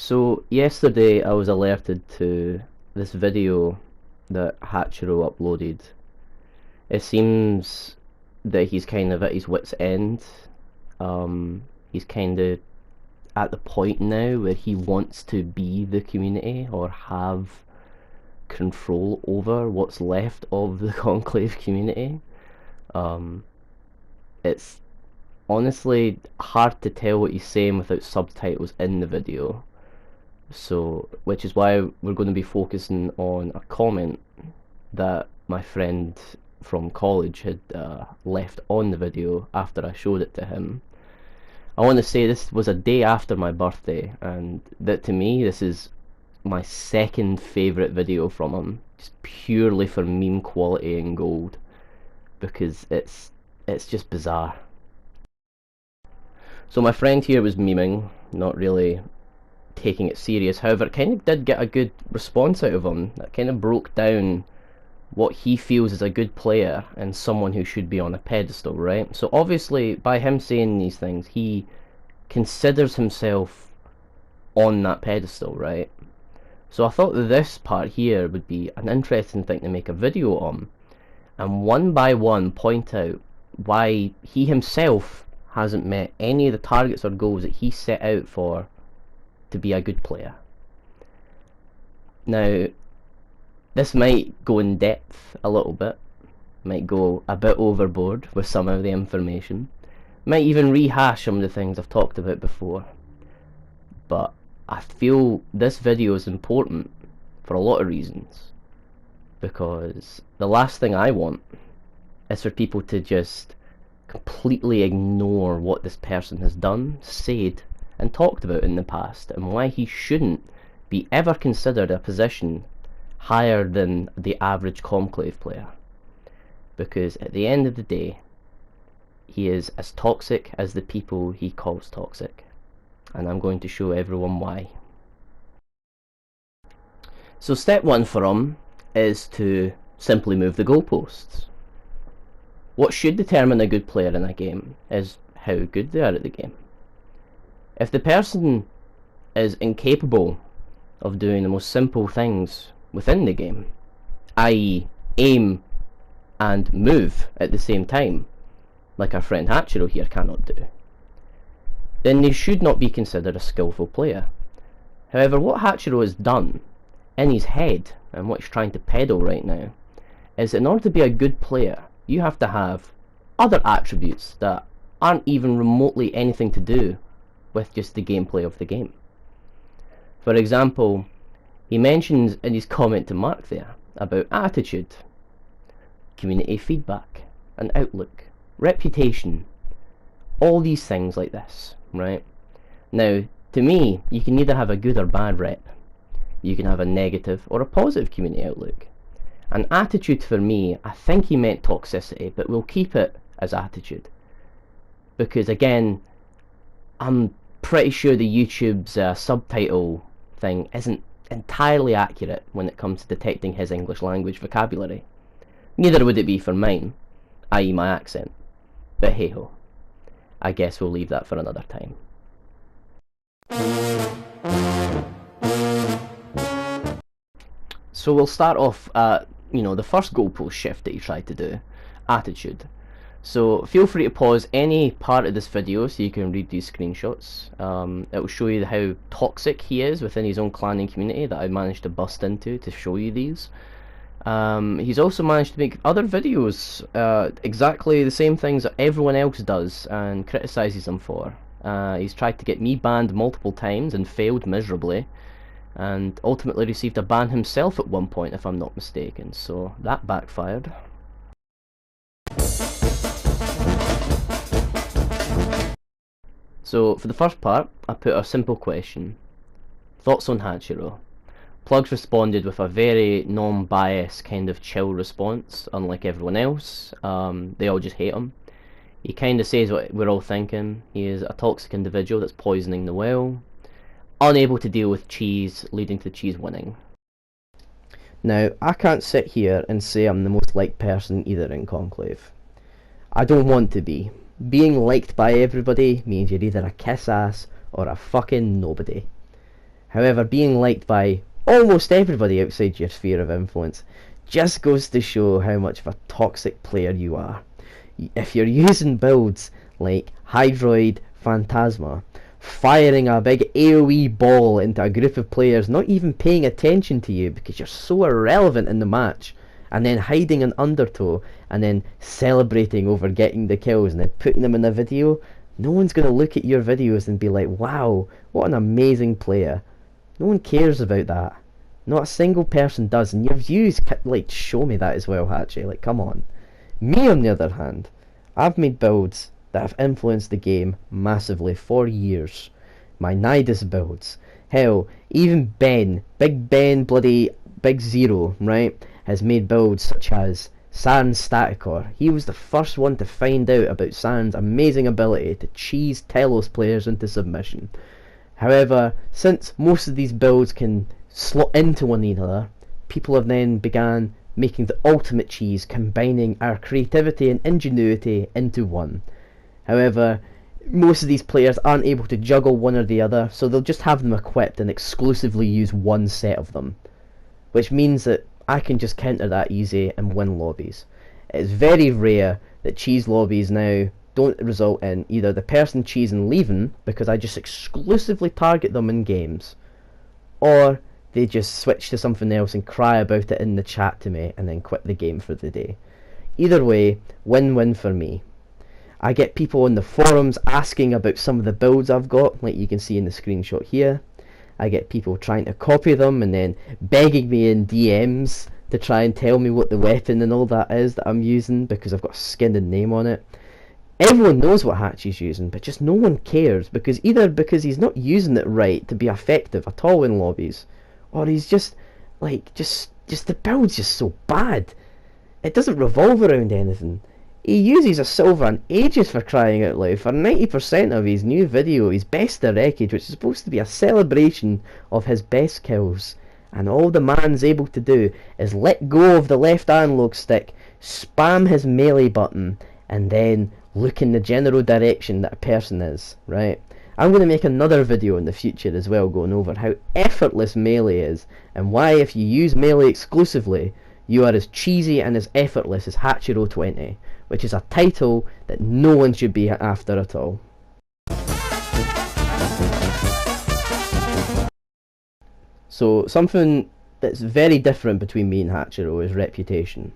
So yesterday I was alerted to this video that Hachiro uploaded. It seems that he's kind of at his wit's end. He's kind of at the point now where he wants to be the community or have control over what's left of the conclave community. It's honestly hard to tell what he's saying without subtitles in the video. So, which is why we're going to be focusing on a comment that my friend from college had left on the video after I showed it to him. I want to say this was a day after my birthday, and that to me this is my second favourite video from him, just purely for meme quality and gold, because it's just bizarre. So my friend here was memeing, not really taking it serious. However, it kind of did get a good response out of him. That kind of broke down what he feels is a good player and someone who should be on a pedestal, right? So obviously, by him saying these things, he considers himself on that pedestal, right? So I thought that this part here would be an interesting thing to make a video on, and one by one point out why he himself hasn't met any of the targets or goals that he set out for to be a good player. Now, this might go in depth a little bit, might go a bit overboard with some of the information, might even rehash some of the things I've talked about before, but I feel this video is important for a lot of reasons, because the last thing I want is for people to just completely ignore what this person has done, said and talked about in the past, and why he shouldn't be ever considered a position higher than the average conclave player. Because at the end of the day, he is as toxic as the people he calls toxic, and I'm going to show everyone why. So step one for him is to simply move the goalposts. What should determine a good player in a game is how good they are at the game. If the person is incapable of doing the most simple things within the game, i.e. aim and move at the same time, like our friend Hachiro here cannot do, then they should not be considered a skillful player. However, what Hachiro has done in his head, and what he's trying to peddle right now, is in order to be a good player, you have to have other attributes that aren't even remotely anything to do with just the gameplay of the game. For example, he mentions in his comment to Mark there about attitude, community feedback, and outlook, reputation, all these things like this, right? Now, to me, you can either have a good or bad rep. You can have a negative or a positive community outlook. And attitude for me, I think he meant toxicity, but we'll keep it as attitude. Because again, I'm pretty sure the YouTube's subtitle thing isn't entirely accurate when it comes to detecting his English language vocabulary. Neither would it be for mine, i.e. my accent. But hey ho, I guess we'll leave that for another time. So we'll start off at, the first goalpost shift that you tried to do, attitude. So feel free to pause any part of this video so you can read these screenshots. It will show you how toxic he is within his own clan and community that I managed to bust into to show you these. He's also managed to make other videos, exactly the same things that everyone else does, and criticises him for. He's tried to get me banned multiple times and failed miserably, and ultimately received a ban himself at one point, if I'm not mistaken, so that backfired. So for the first part, I put a simple question. Thoughts on Hachiro? Plugs responded with a very non-biased kind of chill response, unlike everyone else. They all just hate him. He kind of says what we're all thinking. He is a toxic individual that's poisoning the well, unable to deal with cheese, leading to cheese winning. Now, I can't sit here and say I'm the most liked person either in Conclave. I don't want to be. Being liked by everybody means you're either a kiss ass or a fucking nobody. However, being liked by almost everybody outside your sphere of influence just goes to show how much of a toxic player you are. If you're using builds like Hydroid Phantasma, firing a big AoE ball into a group of players not even paying attention to you because you're so irrelevant in the match, and then hiding an undertow, and then celebrating over getting the kills and then putting them in a video, no one's going to look at your videos and be like, wow, what an amazing player. No one cares about that. Not a single person does, and your views like show me that as well, Hatchy. Like, come on. Me, on the other hand, I've made builds that have influenced the game massively for years. My Nidus builds. Hell, even Ben, Big Ben bloody Big Zero, right, has made builds such as Sans Staticor. He was the first one to find out about Sans' amazing ability to cheese Telos players into submission. However, since most of these builds can slot into one another, people have then began making the ultimate cheese, combining our creativity and ingenuity into one. However, most of these players aren't able to juggle one or the other, so they'll just have them equipped and exclusively use one set of them, which means that I can just counter that easy and win lobbies. It's very rare that cheese lobbies now don't result in either the person cheesing leaving because I just exclusively target them in games, or they just switch to something else and cry about it in the chat to me and then quit the game for the day. Either way, win-win for me. I get people on the forums asking about some of the builds I've got, like you can see in the screenshot here. I get people trying to copy them and then begging me in DMs to try and tell me what the weapon and all that is that I'm using because I've got a skin and name on it. Everyone knows what Hatchy's using, but just no one cares, because either because he's not using it right to be effective at all in lobbies, or he's just like just the build's just so bad. It doesn't revolve around anything. He uses a silver and ages, for crying out loud. For 90% of his new video, his best of wreckage, which is supposed to be a celebration of his best kills, and all the man's able to do is let go of the left analog stick, spam his melee button, and then look in the general direction that a person is, right? I'm going to make another video in the future as well, going over how effortless melee is, and why if you use melee exclusively, you are as cheesy and as effortless as Hatchero20, which is a title that no one should be after at all. So something that's very different between me and Hatchero is reputation.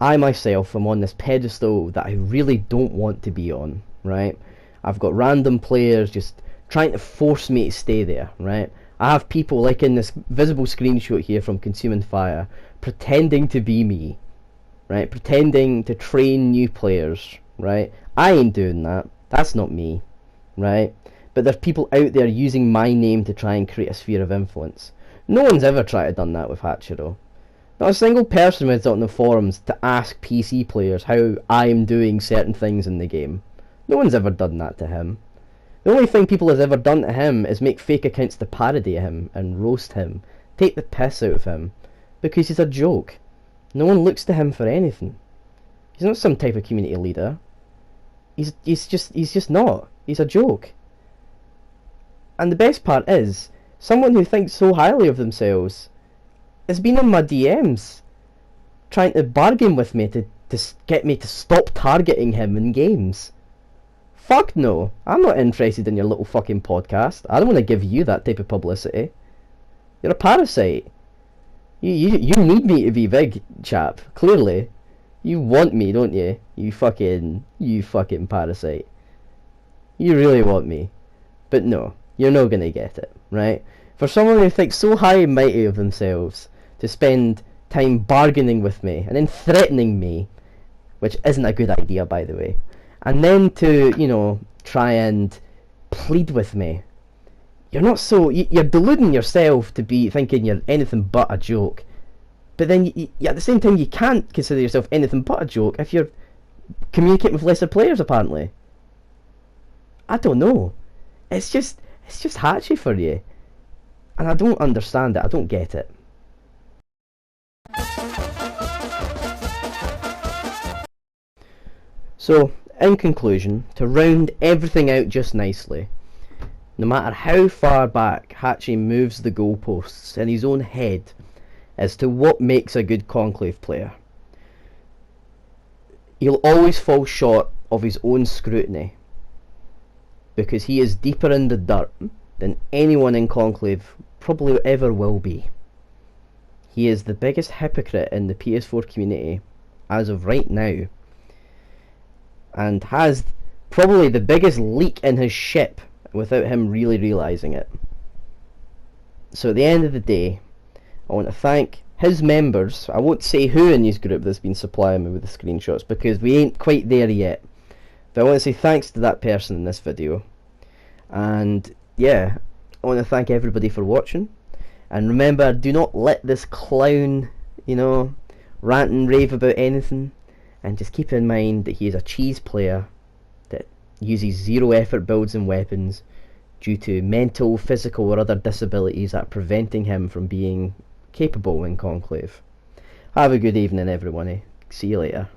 I myself am on this pedestal that I really don't want to be on, right? I've got random players just trying to force me to stay there, right? I have people like in this visible screenshot here from Consuming Fire pretending to be me, right? Pretending to train new players, right? I ain't doing that. That's not me, right? But there's people out there using my name to try and create a sphere of influence. No one's ever tried to done that with Hatchero. Not a single person went out on the forums to ask PC players how I'm doing certain things in the game. No one's ever done that to him. The only thing people have ever done to him is make fake accounts to parody him and roast him, take the piss out of him, because he's a joke. No one looks to him for anything. He's not some type of community leader. He's just not. He's a joke. And the best part is, someone who thinks so highly of themselves has been in my DMs trying to bargain with me to get me to stop targeting him in games. Fuck no, I'm not interested in your little fucking podcast. I don't want to give you that type of publicity. You're a parasite. You need me to be big, chap. Clearly. You want me, don't you? You fucking parasite. You really want me. But no, you're not gonna get it, right? For someone who thinks so high and mighty of themselves to spend time bargaining with me and then threatening me, which isn't a good idea, by the way, and then to, you know, try and plead with me. You're not so... You're deluding yourself to be thinking you're anything but a joke. But then, at the same time, you can't consider yourself anything but a joke if you're communicating with lesser players, apparently. I don't know. It's just hatchy for you. And I don't understand it. I don't get it. So, in conclusion, to round everything out just nicely, No matter how far back Hachi moves the goalposts in his own head as to what makes a good conclave player, he'll always fall short of his own scrutiny, because he is deeper in the dirt than anyone in conclave probably ever will be. He is the biggest hypocrite in the PS4 community as of right now, and has probably the biggest leak in his ship without him really realising it. So at the end of the day, I want to thank his members. I won't say who in his group that's been supplying me with the screenshots, because we ain't quite there yet, but I want to say thanks to that person in this video. And yeah, I want to thank everybody for watching, and remember, do not let this clown, rant and rave about anything, and just keep in mind that he is a cheese player that uses zero effort builds and weapons due to mental, physical or other disabilities that are preventing him from being capable in conclave. Have a good evening everyone, see you later.